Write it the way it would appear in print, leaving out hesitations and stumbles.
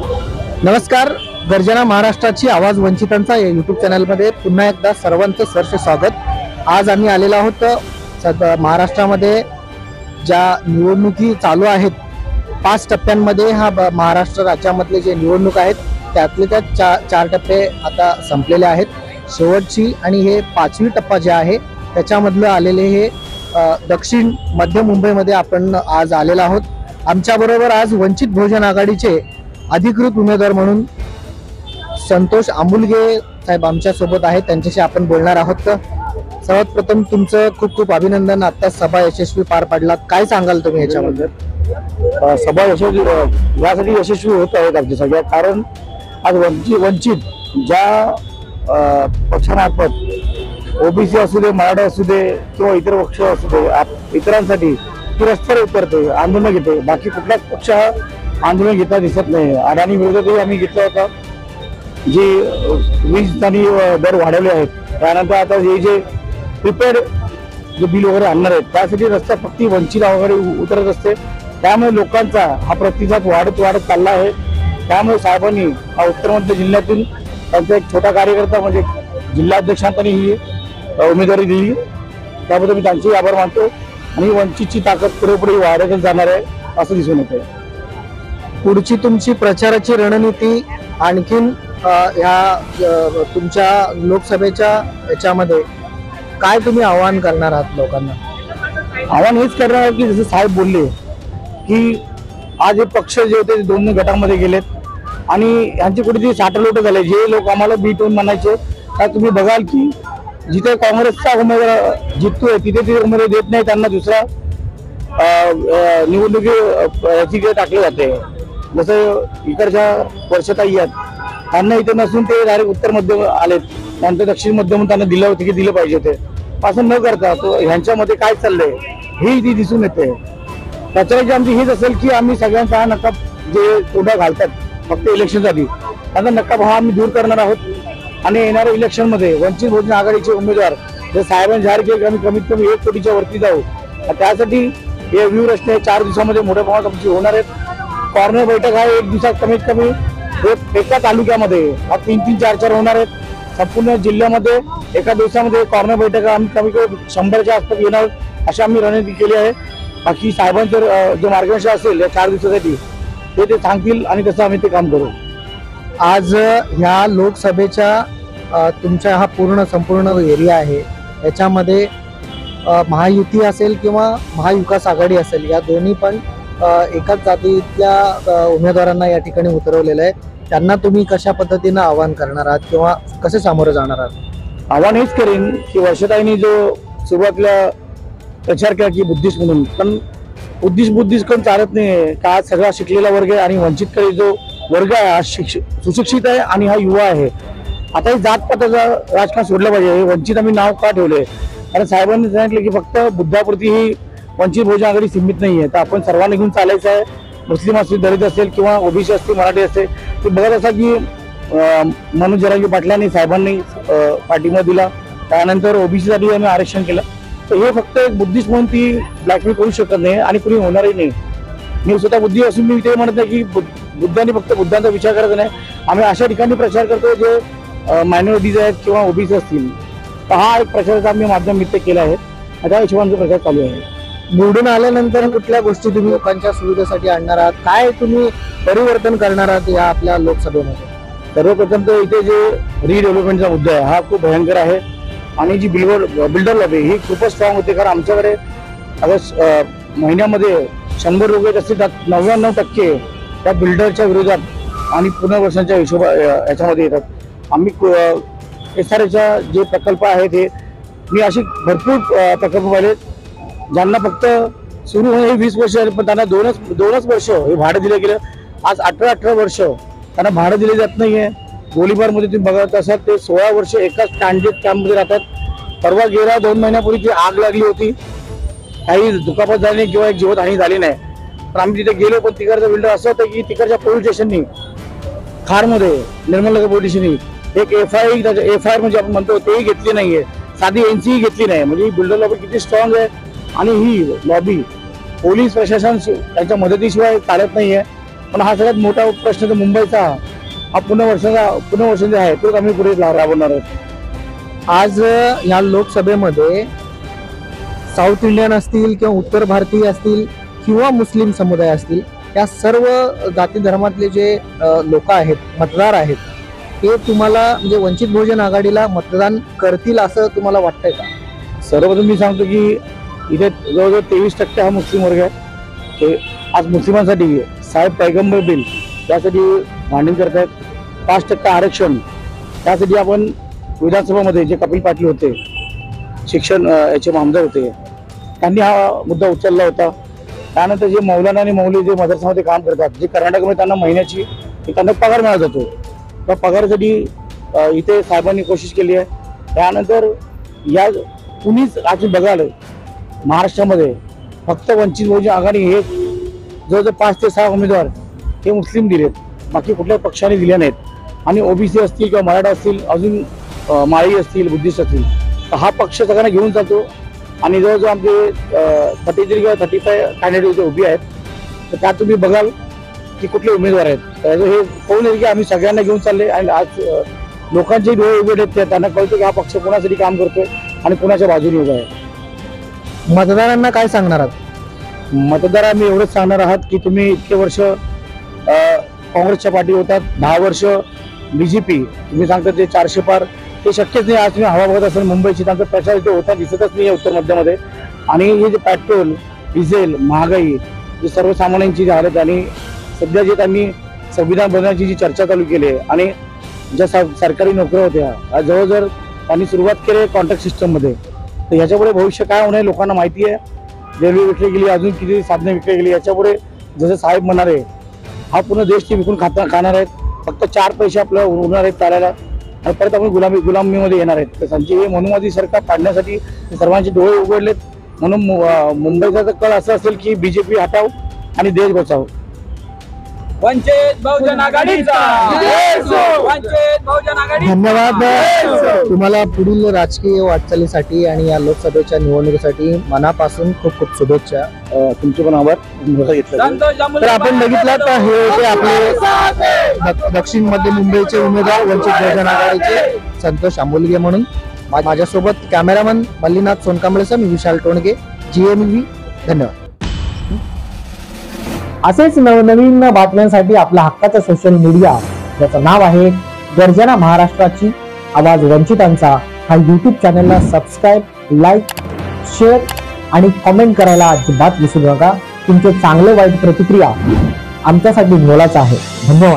नमस्कार. गर्जना महाराष्ट्राची आवाज वंचितांचा या यूट्यूब चॅनलमध्ये पुन्हा एकदा सर्वांचं सहर्ष स्वागत. आज आम्ही आलेलो आहोत महाराष्ट्रामध्ये ज्या निवडणुकी चालू आहेत 5 टप्प्यांमध्ये. हा महाराष्ट्र राज्यामधले जे निवडणूक आहेत त्यातले त्या 4 टप्पे आता संपलेले आहेत. शेवटची आणि हे 5वी टप्पा जे आहे त्याच्यामधलं आलेले हे दक्षिण मध्य मुंबईमध्ये आपण आज आलेलो आहोत. आमच्याबरोबर आज वंचित बहुजन आघाडीचे अधिकृत उमेदवार म्हणून संतोष आंबुलगे साहेब आमच्या सोबत आहेत. त्यांच्याशी आपण बोलणार आहोत. सर्वात प्रथम तुमचं खूप खूप अभिनंदन. आता सभा यशस्वी पार पडला, काय सांगाल तुम्ही याच्याबद्दल? सभा यशस्वी यासाठी यशस्वी होत आहेत आमच्या सगळ्या, कारण आज वंचित ज्या पक्षामार्फत ओबीसी असू दे, मराठा असू दे किंवा इतर पक्ष असू दे, इतरांसाठी ती रस्त्यावर उतरते, आंदोलन घेते. बाकी कुठलाच पक्ष हा आंदोलन घेता दिसत नाही. अडाणी विरोधातही आम्ही घेतला होता. जे वीज आणि दर वाढवले आहेत, त्यानंतर आता जे प्रिपेड जे बिल वगैरे आणणार आहेत त्यासाठी रस्ता फक्त वंचित आघाडी उतरत असते. त्यामुळे लोकांचा हा प्रतिसाद वाढत चालला आहे. त्यामुळे साहेबांनी हा उत्तर मध्य जिल्ह्यातून त्यांचा एक छोटा कार्यकर्ता म्हणजे जिल्हाध्यक्षांनी ही उमेदवारी दिली. त्याबद्दल मी त्यांचेही आभार मानतो. आणि वंचितची ताकद पुढे वाढतच जाणार आहे असं दिसून येत आहे. पुढची तुमची प्रचाराची रणनीती आणखीन ह्या तुमच्या लोकसभेच्या याच्यामध्ये काय तुम्ही आवाहन करणार आहात लोकांना? आव्हान हेच करणार आहे की जसं साहेब बोलले की आज हे पक्ष जे होते 2 गटामध्ये गेलेत आणि यांची कुठेतरी साठलोट झाले. जे लोक आम्हाला बी टोन म्हणायचे त्या तुम्ही बघाल की जिथे काँग्रेसचा उमेदवार जिंकतोय तिथे ते उमेदवार देत नाही, त्यांना दुसरा निवडणुकी टाकले जाते. जसं इकडच्या वर्षताई आहेत, त्यांना इथे नसून ते डायरेक्ट उत्तर मध्य आलेत, नंतर दक्षिण मध्य म्हणून त्यांना दिलं होतं की दिलं पाहिजे ते. असं न करता तो ह्यांच्यामध्ये काय चाललंय हे ती दिसून येते. प्रचाराची आमची हीच असेल की आम्ही सगळ्यांचा हा नकाब जे तोडा घालतात फक्त इलेक्शनसाठी, त्यांचा नकाब हा आम्ही दूर करणार आहोत. आणि येणाऱ्या इलेक्शनमध्ये वंचित बहुजन आघाडीचे उमेदवार जे साहेबांनी जाहीर केले की आम्ही कमीत कमी 1 कोटीच्या वरती जाऊ, त्यासाठी हे व्यूहरचना 4 दिवसामध्ये मोठ्या प्रमाणात आमची होणार आहेत. कॉर्नर बैठक आहे 1 दिवसात कमीत कमी एका तालुक्यामध्ये 3-3, 4-4 होणार आहेत. संपूर्ण जिल्ह्यामध्ये एका दिवसामध्ये कॉर्नर बैठक आम्ही कमी कमी 100च्या आसपास येणार अशी आम्ही रणनीती केली आहे. बाकी साहेबांचं जे मार्गदर्शन असेल या 4 दिवसासाठी ते सांगतील आणि तसं आम्ही ते काम करू. आज ह्या लोकसभेच्या तुमच्या हा संपूर्ण एरिया आहे, याच्यामध्ये महायुती असेल किंवा महाविकास आघाडी असेल, या दोन्ही पण एकाच जातीतल्या उमेदवारांना या ठिकाणी उतरवलेलं आहे. त्यांना तुम्ही कशा पद्धतीनं आवाहन करणार आहात किंवा कसे सामोरं जाणार आहात? आव्हान हेच करेन की वर्षताईंनी जो सुरुवातीला प्रचार केला की बुद्धिस्ट म्हणून, पण बुद्धिस्ट कोण चालत नाही का. आज सगळा शिकलेला वर्ग आहे आणि वंचितकडे जो वर्ग आहे हा सुशिक्षित आहे आणि हा युवा आहे. आता हे जातपाताचं राजकारण सोडलं पाहिजे. हे वंचित आम्ही नाव का ठेवले, कारण साहेबांनी सांगितलं की फक्त बुद्धापुरती ही वंचित बहुजन आघाडी सीमित नाही आहे, तर आपण सर्वांनी घेऊन चालायचं आहे. मुस्लिम असतील, दलित असेल किंवा ओबीसी असतील, मराठी असेल, ते बघत असा की मनोज जरांगे पाटलांनी साहेबांनी पाठिंबा दिला. त्यानंतर ओबीसीसाठी आम्ही आरक्षण केलं. तर हे फक्त एक बुद्धिस्ट म्हणून ती ब्लॅकमेल करू शकत नाही आणि कुणी होणारही नाही. मी स्वतः बुद्धी असून मी ते म्हणत नाही की बुद्धांनी फक्त बुद्धांचा विचार करायचा नाही. आम्ही अशा ठिकाणी प्रचार करतो जे मायनॉरिटीज आहेत किंवा ओबीसी असतील. तर हा एक प्रचाराचा आम्ही माध्यम मित्र केला आहे. त्या हिशोबाचा प्रचार चालू आहे. निवडून आल्यानंतर कुठल्या गोष्टी तुम्ही लोकांच्या सुविधेसाठी आणणार आहात, काय तुम्ही परिवर्तन करणार आहात या आपल्या लोकसभेमध्ये? सर्वप्रथम तर इथे जे रिडेव्हलपमेंटचा मुद्दा आहे हा खूप भयंकर आहे आणि जी बिल्डर लॉबी ही खूपच स्ट्रॉंग होते. कारण आमच्याकडे आता महिन्यामध्ये 100 लोक येत असतील, त्यात 99% त्या बिल्डरच्या विरोधात आणि पुनर्वसनाच्या याच्यामध्ये येतात. आम्ही SRAच्या जे प्रकल्प आहेत हे मी असे भरपूर प्रकल्प पाहिले ज्यांना फक्त सुरू होणे 20 वर्ष झाले, पण त्यांना दोनच वर्ष हे भाडं दिलं गेलं. आज 18 वर्ष त्यांना भाडं दिले जात नाहीये. गोळीबारमध्ये तुम्ही बघत असाल ते 16 वर्ष एकाच स्टँडर्ड कॅम्पमध्ये राहतात. परवा गेल्या 2 महिन्यापूर्वी ती आग लागली होती, काही दुखापत झाली नाही किंवा एक जीवितहानी झाली नाही. पण आम्ही तिथे गेलो, पण तिकडचा बिल्डर असं होतं की तिकडच्या पोलीस स्टेशननी खारमध्ये निर्मलनगर पोलीस स्टेशननी एक FIR म्हणजे आपण म्हणतो तेही घेतली नाहीये, साधी NC घेतली नाही. म्हणजे ही बिल्डर लॉबी किती स्ट्रॉंग आहे आणि ही लॉबी पोलीस प्रशासन यांच्या मदतीशिवाय चालत नाहीये. पण हा सगळ्यात मोठा प्रश्न तर मुंबईचा हा पुनर्वसन जे आहे तोच आम्ही पुढे राबवणार आहोत. आज या लोकसभेमध्ये साऊथ इंडियन असतील किंवा उत्तर भारतीय असतील किंवा मुस्लिम समुदाय असतील, या सर्व जाती धर्मातले जे लोक आहेत, मतदार आहेत, ते तुम्हाला म्हणजे वंचित बहुजन आघाडीला मतदान करतील असं तुम्हाला वाटतंय का? सर्वप्रथम मी सांगतो की इथे जवळजवळ 23% हा मुस्लिम वर्ग आहे. ते आज मुस्लिमांसाठी साहेब पैगंबर बिल त्यासाठी मांडणी करतायत. 5% आरक्षण त्यासाठी आपण विधानसभामध्ये जे कपिल पाटील होते, शिक्षण याचे आमदार होते, त्यांनी हा मुद्दा उचलला होता. त्यानंतर जे मौलाना आणि मौली जे मदरसामध्ये काम करतात, जे कर्नाटकमध्ये त्यांना महिन्याची त्यांना पगार मिळत जातो, त्या पगारासाठी इथे साहेबांनी कोशिश केली आहे. त्यानंतर या कुणीच आज बघाल महाराष्ट्रामध्ये फक्त वंचित बहुजन आघाडी हे जवळजवळ 5 ते 6 उमेदवार हे मुस्लिम दिलेत, बाकी कुठल्याच पक्षाने दिले नाहीत. आणि ओबीसी असतील किंवा मराठा असतील, अजून माळी असतील, बुद्धिस्ट असतील, तर हा पक्ष सगळ्यांना घेऊन जातो. आणि जवळजवळ आमचे 33 किंवा 35 कॅन्डिडेट उभी आहेत. तर त्यात तुम्ही बघाल की कुठले उमेदवार आहेत. तर हे पाहून येईल की आम्ही सगळ्यांना घेऊन चालले. आणि आज लोकांचे डोळे उघडे आहेत, त्यांना कळतं की हा पक्ष कोणासाठी काम करतोय आणि कोणाच्या बाजूने उभा आहे. मतदारांना काय सांगणार आहात? मतदार आम्ही एवढंच सांगणार आहात की तुम्ही इतके वर्ष काँग्रेसच्या पाठी होतात, 10 वर्ष बीजेपी, तुम्ही सांगता ते 400 पार, ते शक्यच नाही. आज तुम्ही हवा बघत असेल मुंबईची, त्यांचा प्रचार इथे होता दिसतच नाही उत्तर मध्यामध्ये. आणि हे जे पेट्रोल डिझेल महागाई जी सर्वसामान्यांची जी हालत, आणि सध्या जे त्यांनी संविधान बनवण्याची जी चर्चा चालू केली आहे, आणि ज्या सरकारी नोकऱ्या होत्या आज जवळजवळ त्यांनी सुरुवात केली आहे कॉन्ट्रॅक्ट सिस्टममध्ये, तर याच्यापुढे भविष्य काय होणार लोकांना माहिती आहे. रेल्वे विकली गेली, अजून किती साधने विकली गेली. याच्यापुढे जसं साहेब म्हणाले हा पूर्ण देश ते विकून खाणार आहेत. फक्त 4 पैसे आपल्याला उरणार आहेत चालायला, आणि परत आपण गुलामीमध्ये येणार आहेत. तर त्यांची हे मनोवादी सरकार काढण्यासाठी सर्वांचे डोळे उघडलेत. म्हणून मुंबईचा तर कळ असं असेल की बीजेपी हटाव आणि देश बचाव. वंचित बहुजन आघाडीचा वंचित बहुजन आघाडी. धन्यवाद. तुम्हाला पुढील राजकीय वाटचालीसाठी आणि या लोकसभेच्या निवडणुकीसाठी मनापासून खूप खूप शुभेच्छा. तुमचे पण आभार. तर आपण बघितलं तर हे होते आपले दक्षिण मध्य मुंबईचे उमेदवार वंचित बहुजन आघाडीचे संतोष आंबोलगे म्हणून. माझ्यासोबत कॅमेरामन मल्लीनाथ सोनकांबळेसह मी विशाल टोणगे, GMV. धन्यवाद. असेच नवनवीन बातम्यांसाठी आपला हक्काचा सोशल मीडिया ज्याचं नाव आहे गर्जना महाराष्ट्राची आवाज वंचितांचा, हा YouTube चॅनलला सबस्क्राईब, लाईक, शेअर आणि कमेंट करायला अजिबात विसरू नका. तुमचे चांगले वाईट प्रतिक्रिया आमच्यासाठी मोलाचं आहे. धन्यवाद.